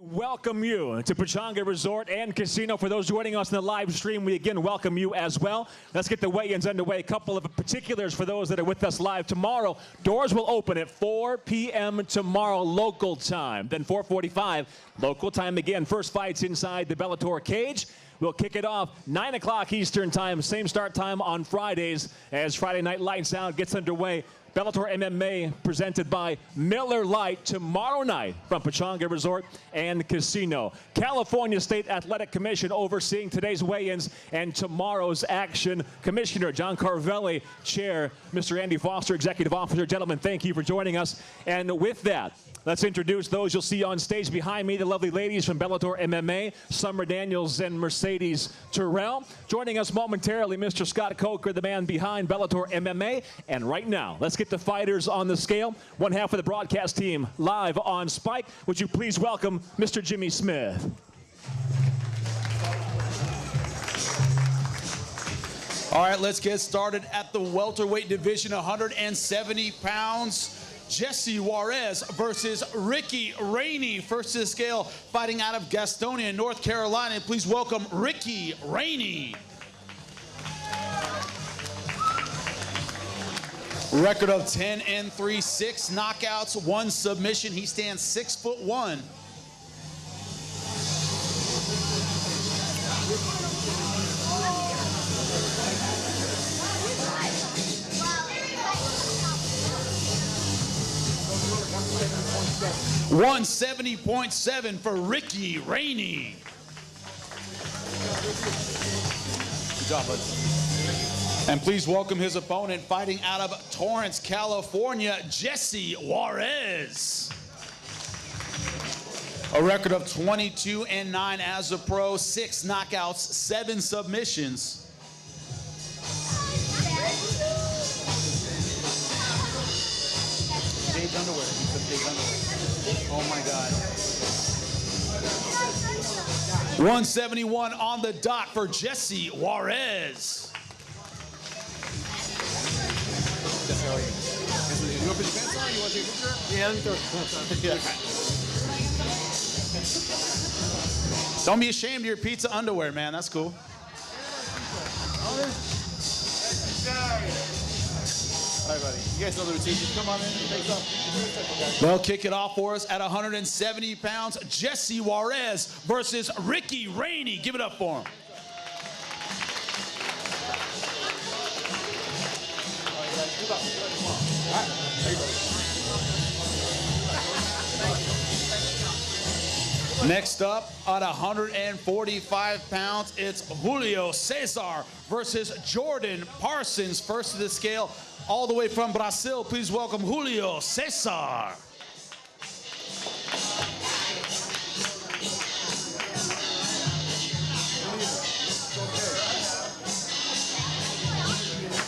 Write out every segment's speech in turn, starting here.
Welcome you to Pechanga Resort and Casino. For those joining us in the live stream, we again welcome you as well. Let's get the weigh-ins underway. A couple of particulars for those that are with us live. Tomorrow, doors will open at 4 p.m. tomorrow local time. Then 4:45 local time again. First fights inside the Bellator cage. We'll kick it off 9 o'clock Eastern time. Same start time on Fridays as Friday Night Lights Out gets underway. Bellator MMA presented by Miller Lite tomorrow night from Pechanga Resort and Casino. California State Athletic Commission overseeing today's weigh-ins and tomorrow's action. Commissioner John Carvelli, Chair, Mr. Andy Foster, Executive Officer. Gentlemen, thank you for joining us. And with that, let's introduce those you'll see on stage behind me, the lovely ladies from Bellator MMA, Summer Daniels and Mercedes Terrell. Joining us momentarily, Mr. Scott Coker, the man behind Bellator MMA. And right now, let's get the fighters on the scale. One half of the broadcast team live on Spike. Would you please welcome Mr. Jimmy Smith. All right, let's get started at the welterweight division, 170 pounds. Jesse Juarez versus Ricky Rainey. First to the scale, fighting out of Gastonia, North Carolina. Please welcome Ricky Rainey. Record of 10-3, 6 knockouts, 1 submission. He stands 6'1". $170.7 for Ricky Rainey. Good job, bud. And please welcome his opponent, fighting out of Torrance, California, Jesse Juarez. A record of 22-9 as a pro, 6 knockouts, 7 submissions. Dave's underwear. He took Dave's underwear. Oh my God. 171 on the dot for Jesse Juarez. Don't be ashamed of your pizza underwear, man. That's cool. All right, buddy. You guys know the routine. Just come on in and take some. They'll kick it off for us at 170 pounds. Jesse Juarez versus Ricky Rainey. Give it up for him. Next up, at 145 pounds, it's Julio Cesar versus Jordan Parsons. First to the scale, all the way from Brazil. Please welcome Julio Cesar.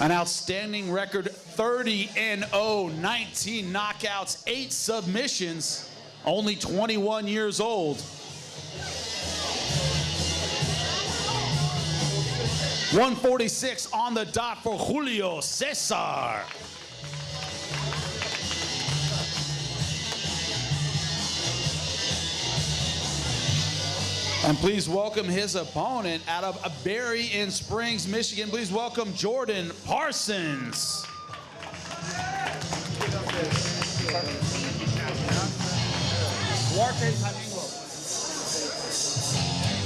An outstanding record, 30-0, 19 knockouts, 8 submissions, only 21 years old. 146 on the dot for Julio Cesar. And please welcome his opponent out of Berry in Springs, Michigan. Please welcome Jordan Parsons.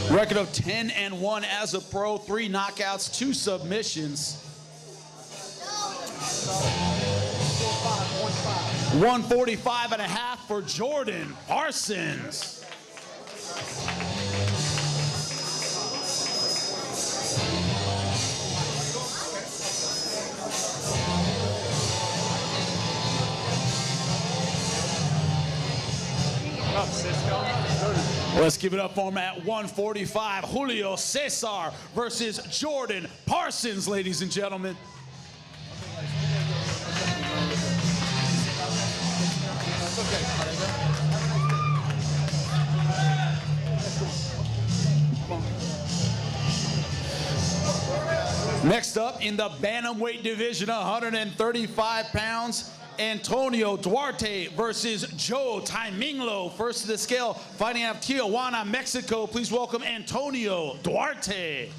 Record of 10-1 as a pro, 3 knockouts, 2 submissions. 145.5 for Jordan Parsons. Let's give it up for him at 145. Julio Cesar versus Jordan Parsons, ladies and gentlemen. Next up in the bantamweight division, 135 pounds, Antonio Duarte versus Joe Taiminglo. First to the scale, fighting out of Tijuana, Mexico. Please welcome Antonio Duarte.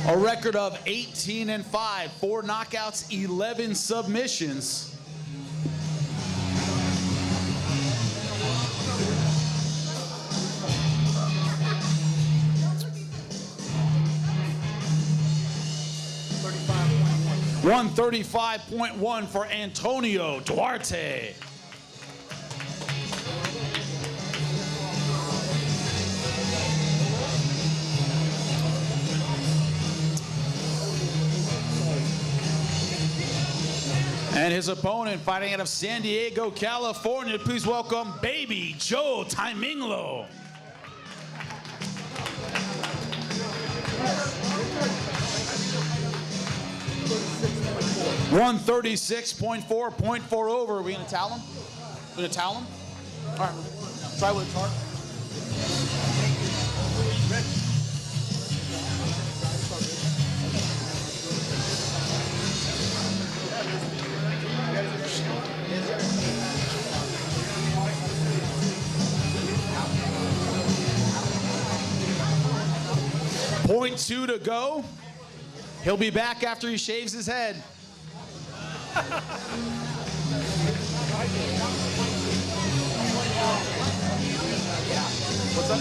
A record of 18-5, 4 knockouts, 11 submissions. $135.1 for Antonio Duarte. And his opponent, fighting out of San Diego, California, please welcome Baby Joe Taiminglo. $136.4 over. Are we gonna towel him? We gonna towel him? All right, try with a chart. .2 to go. He'll be back after he shaves his head. What's up?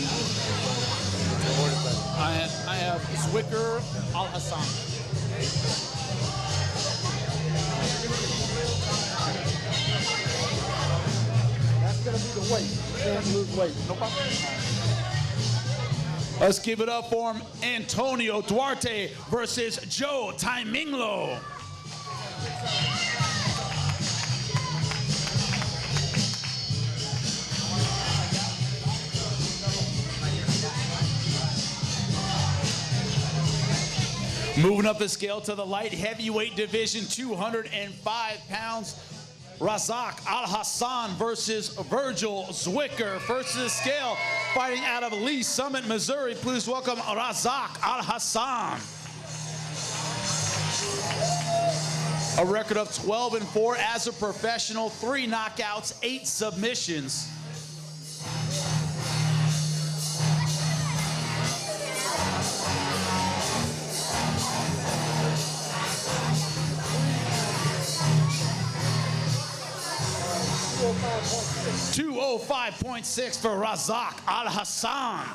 I have Zwicker Al Hassan. That's gonna be the weight. You're gonna lose weight. No problem. Let's give it up for him. Antonio Duarte versus Joe Taiminglo. Moving up the scale to the light heavyweight division, 205 pounds. Razak Al Hassan versus Virgil Zwicker. First to the scale, fighting out of Lee Summit, Missouri. Please welcome Razak Al Hassan. A record of 12-4 as a professional, 3 knockouts, 8 submissions. $205.6 for Razak Al Hassan.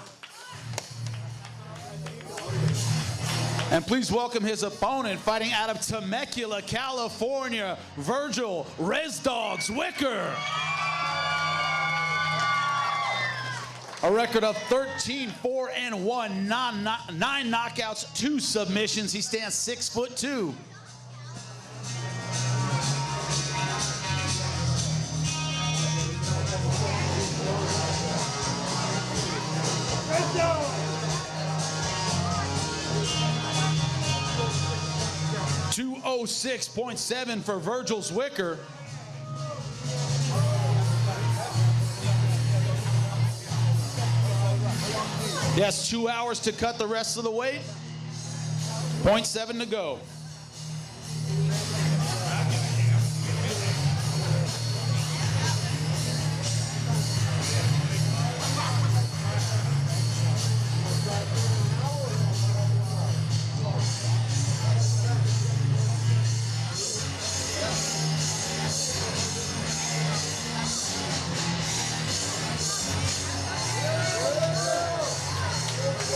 And please welcome his opponent, fighting out of Temecula, California, Virgil Rezdog Zwicker. A record of 13-4-1, 9 knockouts, 2 submissions. He stands 6'2". $206.7 for Virgil Zwicker. He has 2 hours to cut the rest of the weight. 0.7 to go.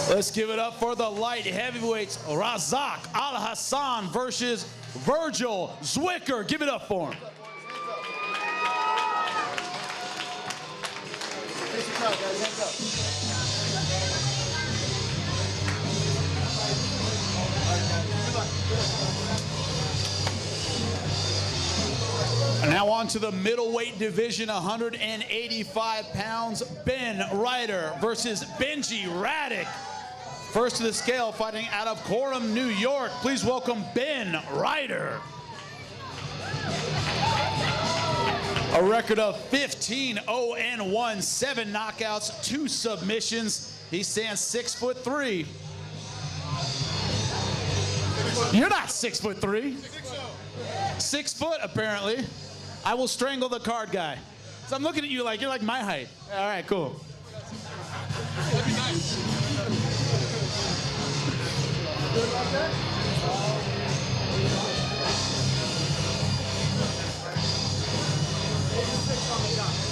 Let's give it up for the light heavyweights, Razak Al Hassan versus Virgil Zwicker. Give it up for him. Now on to the middleweight division, 185 pounds, Ben Ryder versus Benji Raddick. First to the scale, fighting out of Coram, New York. Please welcome Ben Ryder. A record of 15-0-1, 7 knockouts, 2 submissions. He stands 6'3". You're not 6'3". 6 foot, apparently. I will strangle the card guy. So I'm looking at you like you're like my height. All right, cool. That'd be nice.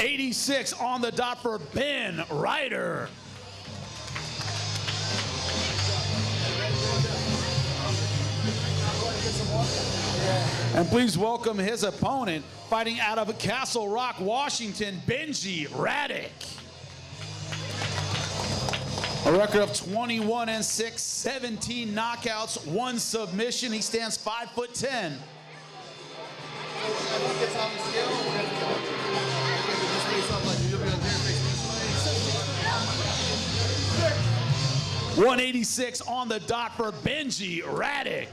86 on the dot for Ben Ryder. And please welcome his opponent, fighting out of Castle Rock, Washington, Benji Raddick. A record of 21-6, 17 knockouts, 1 submission. He stands 5'10". 186 on the dot for Benji Raddick.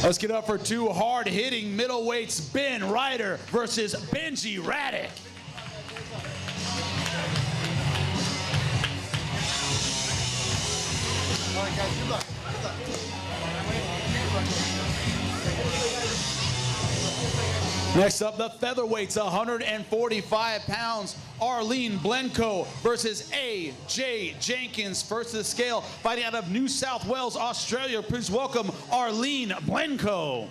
Let's get up for 2 hard-hitting middleweights, Ben Ryder versus Benji Raddick. All right, guys, good luck. Good luck. Next up, the featherweights, 145 pounds. Arlene Blenko versus A.J. Jenkins. First to the scale, fighting out of New South Wales, Australia. Please welcome Arlene Blenko.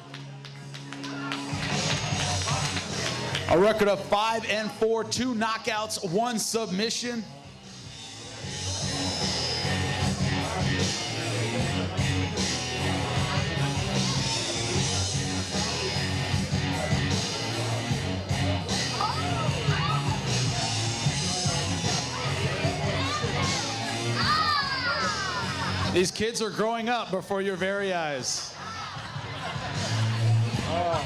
A record of 5-4, 2 knockouts, 1 submission. These kids are growing up before your very eyes. Oh.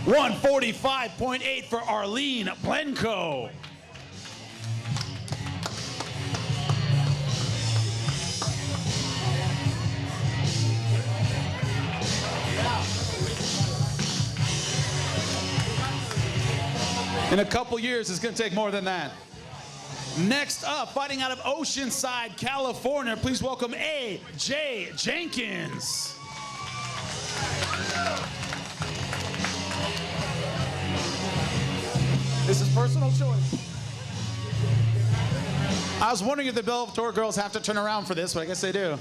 145.8 for Arlene Blenko. In a couple years, it's going to take more than that. Next up, fighting out of Oceanside, California, please welcome A.J. Jenkins. This is personal choice. I was wondering if the Bellator girls have to turn around for this, but I guess they do.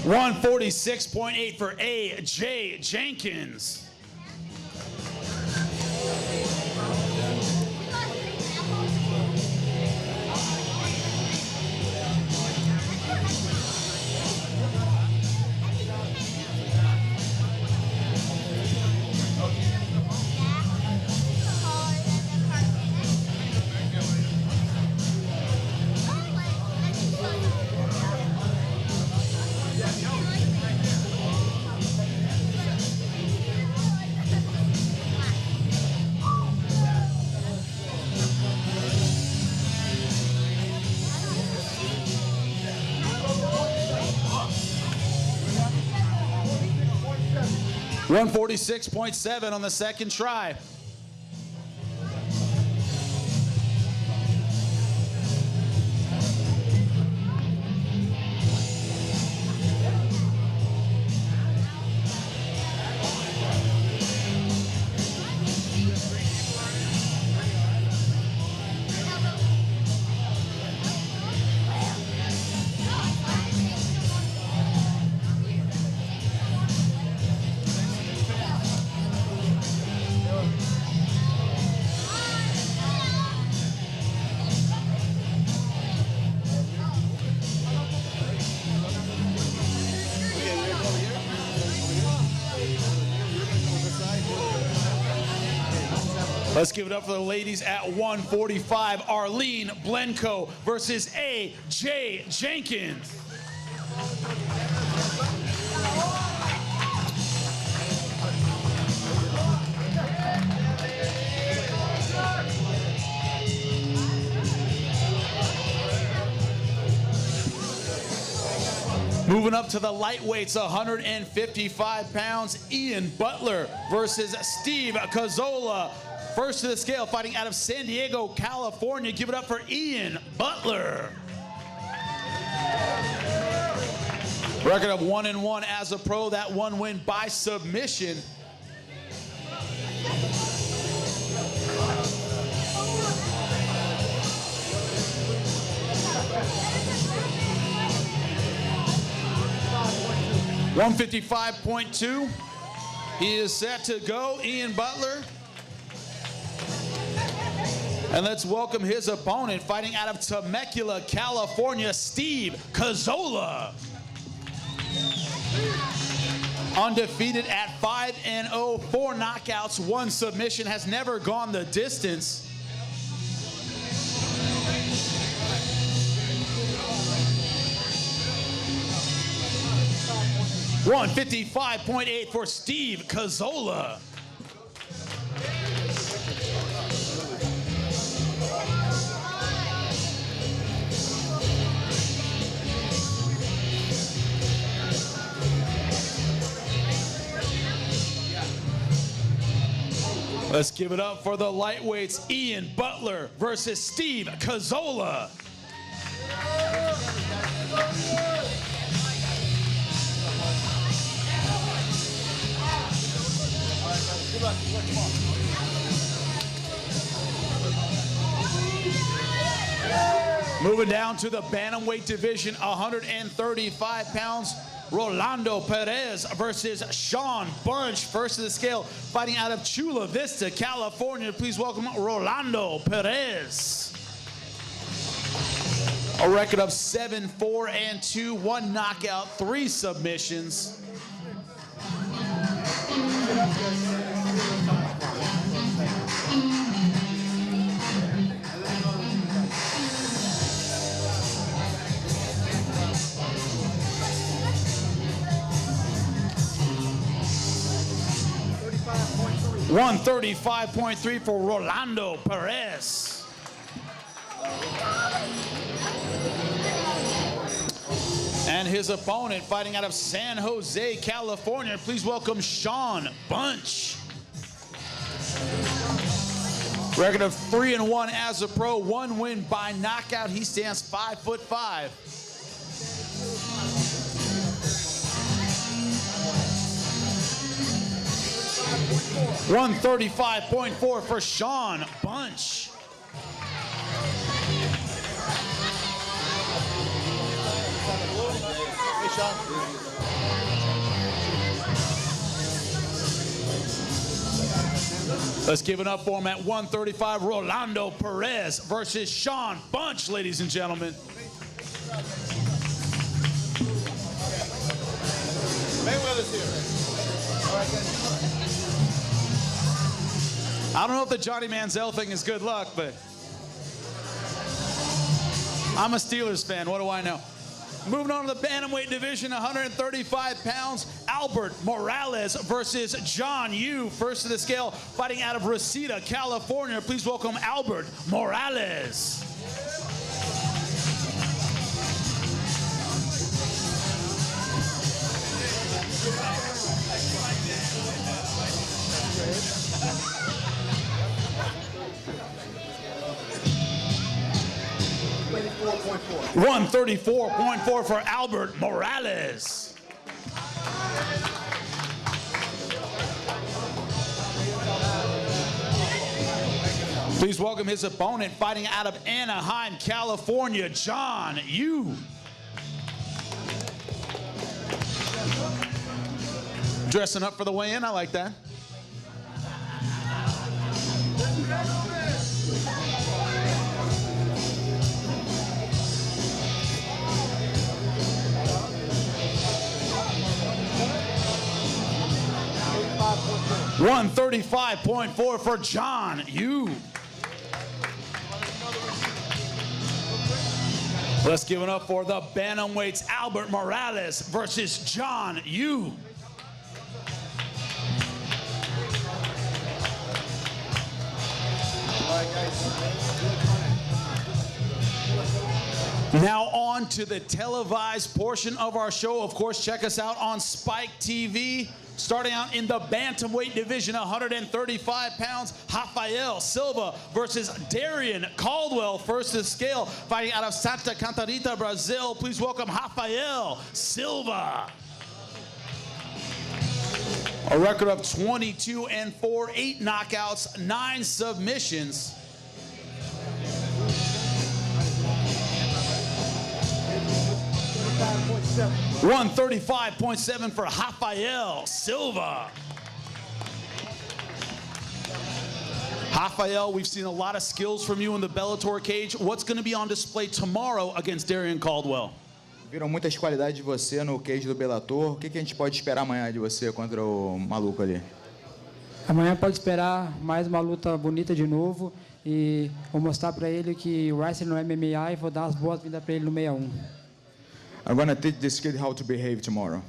$146.8 for A.J. Jenkins. $146.7 on the second try. Let's give it up for the ladies at 145. Arlene Blenko versus A.J. Jenkins. Moving up to the lightweights, 155 pounds, Ian Butler versus Steve Cazzola. First to the scale, fighting out of San Diego, California. Give it up for Ian Butler. Record of 1-1 as a pro. That one win by submission. $155.2. He is set to go, Ian Butler. And let's welcome his opponent, fighting out of Temecula, California, Steve Cazzola. Undefeated at 5-0, 4 knockouts, 1 submission, has never gone the distance. $155.8 for Steve Cazzola. Let's give it up for the lightweights, Ian Butler versus Steve Cazzola. Moving down to the bantamweight division, 135 pounds. Rolando Perez versus Sean Bunch. First of the scale, fighting out of Chula Vista, California. Please welcome Rolando Perez. A record of 7-4-2, 1 knockout, 3 submissions. $135.3 for Rolando Perez. And his opponent, fighting out of San Jose, California. Please welcome Sean Bunch. Record of 3-1 as a pro, 1 win by knockout. He stands 5'5". $135.4 for Sean Bunch. Let's give it up for him at 135. Rolando Perez versus Sean Bunch, ladies and gentlemen. Mayweather's here. All right, guys. I don't know if the Johnny Manziel thing is good luck, but I'm a Steelers fan. What do I know? Moving on to the bantamweight division, 135 pounds, Albert Morales versus John Yu. First of the scale, fighting out of Reseda, California. Please welcome Albert Morales. $134.4 for Albert Morales. Please welcome his opponent, fighting out of Anaheim, California, John Yu. Dressing up for the weigh-in, I like that. 135.4 for John Yu. Let's give it up for the bantamweights, Albert Morales versus John Yu. Now on to the televised portion of our show. Of course, check us out on Spike TV. Starting out in the bantamweight division, 135 pounds, Rafael Silva versus Darian Caldwell. First to the scale, fighting out of Santa Catarina, Brazil. Please welcome Rafael Silva. A record of 22-4, 8 knockouts, 9 submissions. $135.7 for Rafael Silva. Rafael, we've seen a lot of skills from you in the Bellator cage. What's going to be on display tomorrow against Darian Caldwell? Viram muitas qualidades de você no cage do Bellator. O que a gente pode esperar amanhã de você contra o maluco ali? Amanhã pode esperar mais uma luta bonita de novo e vou mostrar para ele que o wrestling no MMA e vou dar as boas-vindas para ele no 61. I'm gonna teach this kid how to behave tomorrow.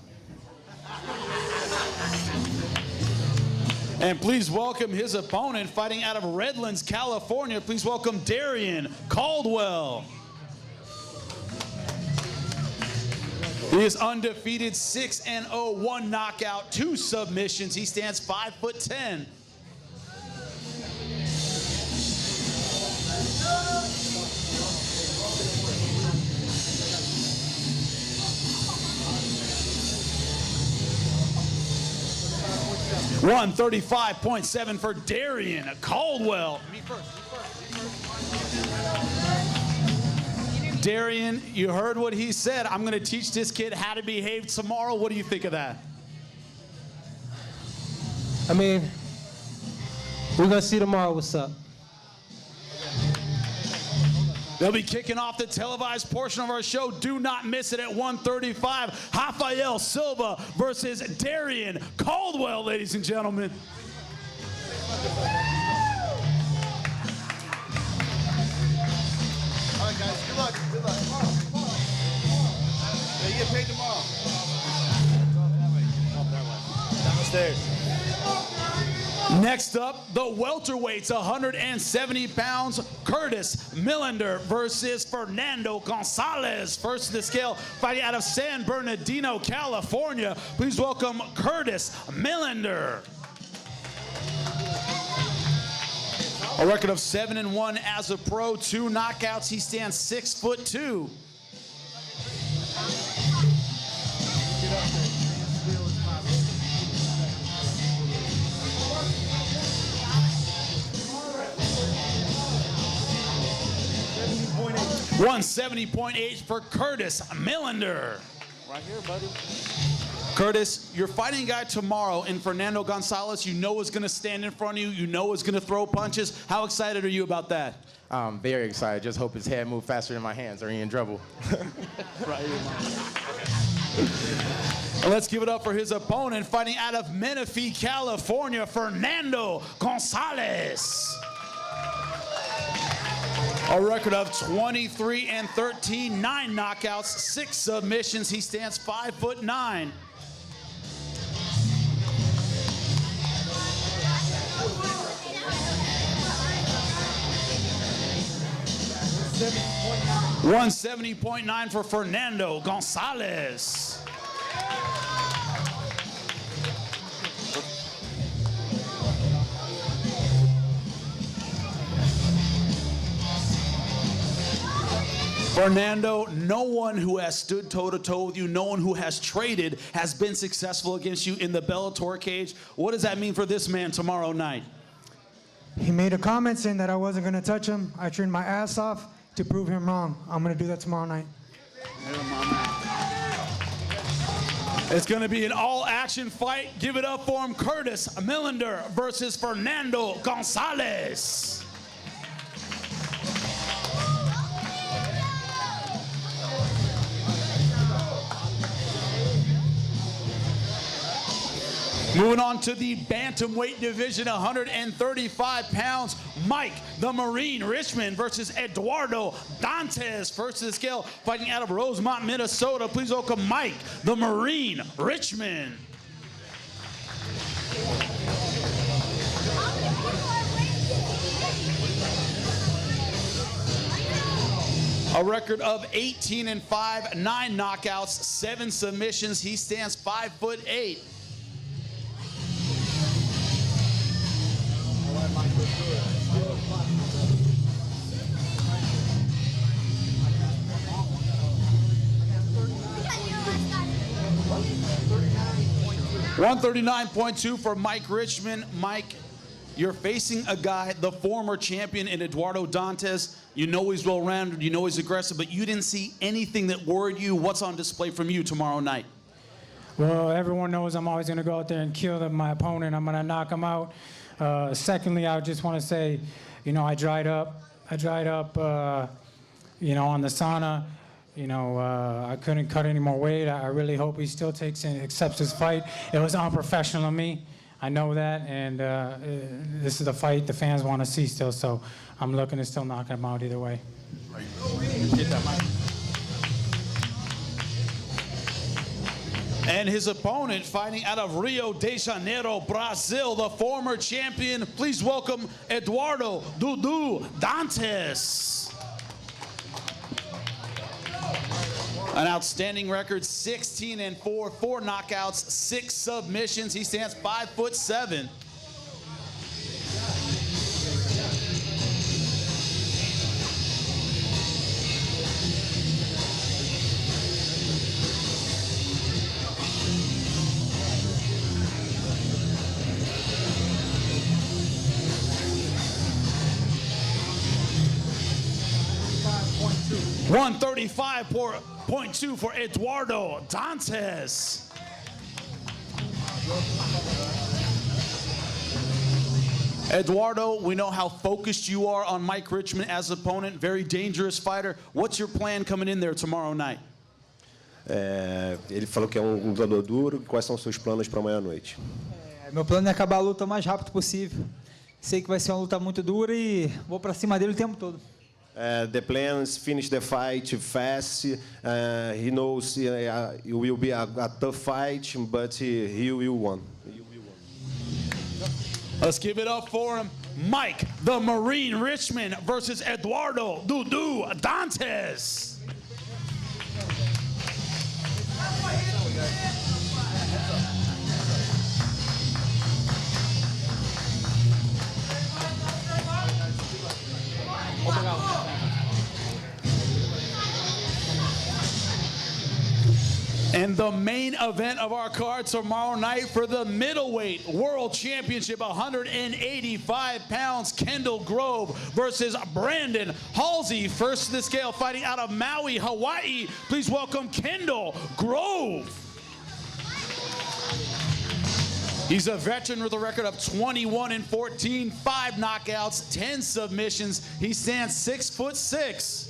And please welcome his opponent, fighting out of Redlands, California. Please welcome Darian Caldwell. He is undefeated, 6-0, 1 knockout, 2 submissions. He stands 5'10". $135.7 for Darian Caldwell. Darian, you heard what he said. I'm going to teach this kid how to behave tomorrow. What do you think of that? I mean, we're going to see tomorrow what's up. They'll be kicking off the televised portion of our show. Do not miss it at 1:35. Rafael Silva versus Darian Caldwell, ladies and gentlemen. All right, guys. Good luck. Good luck. Yeah, you get paid tomorrow. Downstairs. Next up, the welterweights, 170 pounds, Curtis Millender versus Fernando Gonzalez. First to the scale, fighting out of San Bernardino, California. Please welcome Curtis Millender. A record of 7-1 as a pro, 2 knockouts. He stands 6'2". $170.8 for Curtis Millender. Right here, buddy. Curtis, you're fighting a guy tomorrow in Fernando Gonzalez you know is going to stand in front of you, you know is going to throw punches. How excited are you about that? I'm very excited. Just hope his head moves faster than my hands or he in trouble. Right here, and let's give it up for his opponent, fighting out of Menifee, California, Fernando Gonzalez. A record of 23-13, 9 knockouts, 6 submissions. He stands 5'9". $170.9 for Fernando Gonzalez. Fernando, no one who has stood toe-to-toe with you, no one who has traded has been successful against you in the Bellator cage. What does that mean for this man tomorrow night? He made a comment saying that I wasn't going to touch him. I trained my ass off to prove him wrong. I'm going to do that tomorrow night. It's going to be an all-action fight. Give it up for him, Curtis Millender versus Fernando Gonzalez. Moving on to the bantamweight division, 135 pounds. Mike, the Marine Richmond versus Eduardo Dantes. First to the scale, fighting out of Rosemont, Minnesota. Please welcome Mike, the Marine Richmond. A record of 18-5, 9 knockouts, 7 submissions. He stands 5'8". $139.2 for Mike Richmond. Mike, you're facing a guy, the former champion in Eduardo Dantes. You know he's well-rounded, you know he's aggressive, but you didn't see anything that worried you. What's on display from you tomorrow night? Well, everyone knows I'm always going to go out there and kill my opponent. I'm going to knock him out. Secondly, I just want to say, you know, I dried up, you know, on the sauna. You know, I couldn't cut any more weight. I really hope he still takes and accepts his fight. It was unprofessional of me. I know that, and this is the fight the fans want to see still, so I'm looking to still knock him out either way. And his opponent, fighting out of Rio de Janeiro, Brazil, the former champion. Please welcome Eduardo Dudu Dantes. An outstanding record, 16-4, 4 knockouts, 6 submissions. He stands 5'7". $135.2 for Eduardo Dantes. Eduardo, we know how focused you are on Mike Richmond as opponent, very dangerous fighter. What's your plan coming in there tomorrow night? Ele falou que é um lutador duro. Quais são os seus planos para amanhã à noite? Meu plano é acabar a luta o mais rápido possível. Sei que vai ser uma luta muito dura e vou para cima dele o tempo todo. The plans finish the fight fast. He knows it will be a tough fight, but he will win. Let's give it up for him. Mike, the Marine Richmond versus Eduardo Dudu Dantes. And the main event of our card tomorrow night for the middleweight world championship, 185 pounds, Kendall Grove versus Brandon Halsey. First to the scale, fighting out of Maui, Hawaii. Please welcome Kendall Grove. He's a veteran with a record of 21-14, 5 knockouts, 10 submissions. He stands 6'6".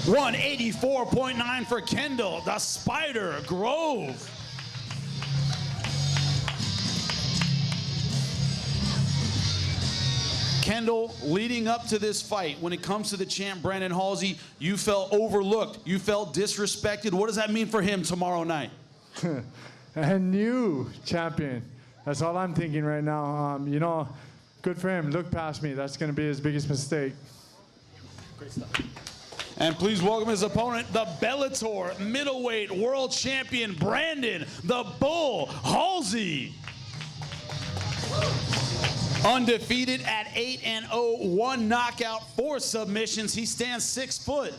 $184.9 for Kendall, the Spider Grove. Kendall, leading up to this fight, when it comes to the champ Brandon Halsey, you felt overlooked, you felt disrespected. What does that mean for him tomorrow night? A new champion. That's all I'm thinking right now. You know, good for him. Look past me. That's going to be his biggest mistake. Great stuff. And please welcome his opponent, the Bellator middleweight world champion, Brandon the Bull Halsey. Undefeated at 8-0, 1 knockout, 4 submissions. He stands 6 foot.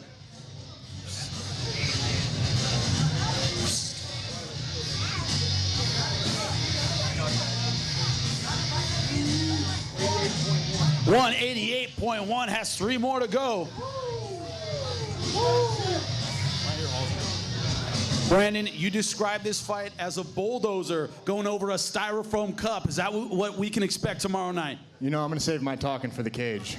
$188.1, has 3 more to go. Brandon, you described this fight as a bulldozer going over a styrofoam cup. Is that what we can expect tomorrow night? You know, I'm going to save my talking for the cage.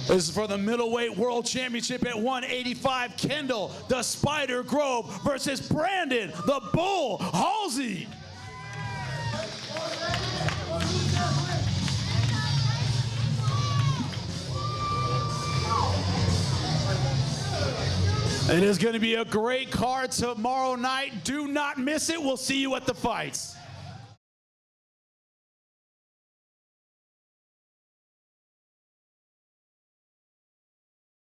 This is for the middleweight world championship at 185. Kendall, the Spider Grove versus Brandon, the Bull Halsey. It is going to be a great card tomorrow night. Do not miss it. We'll see you at the fights.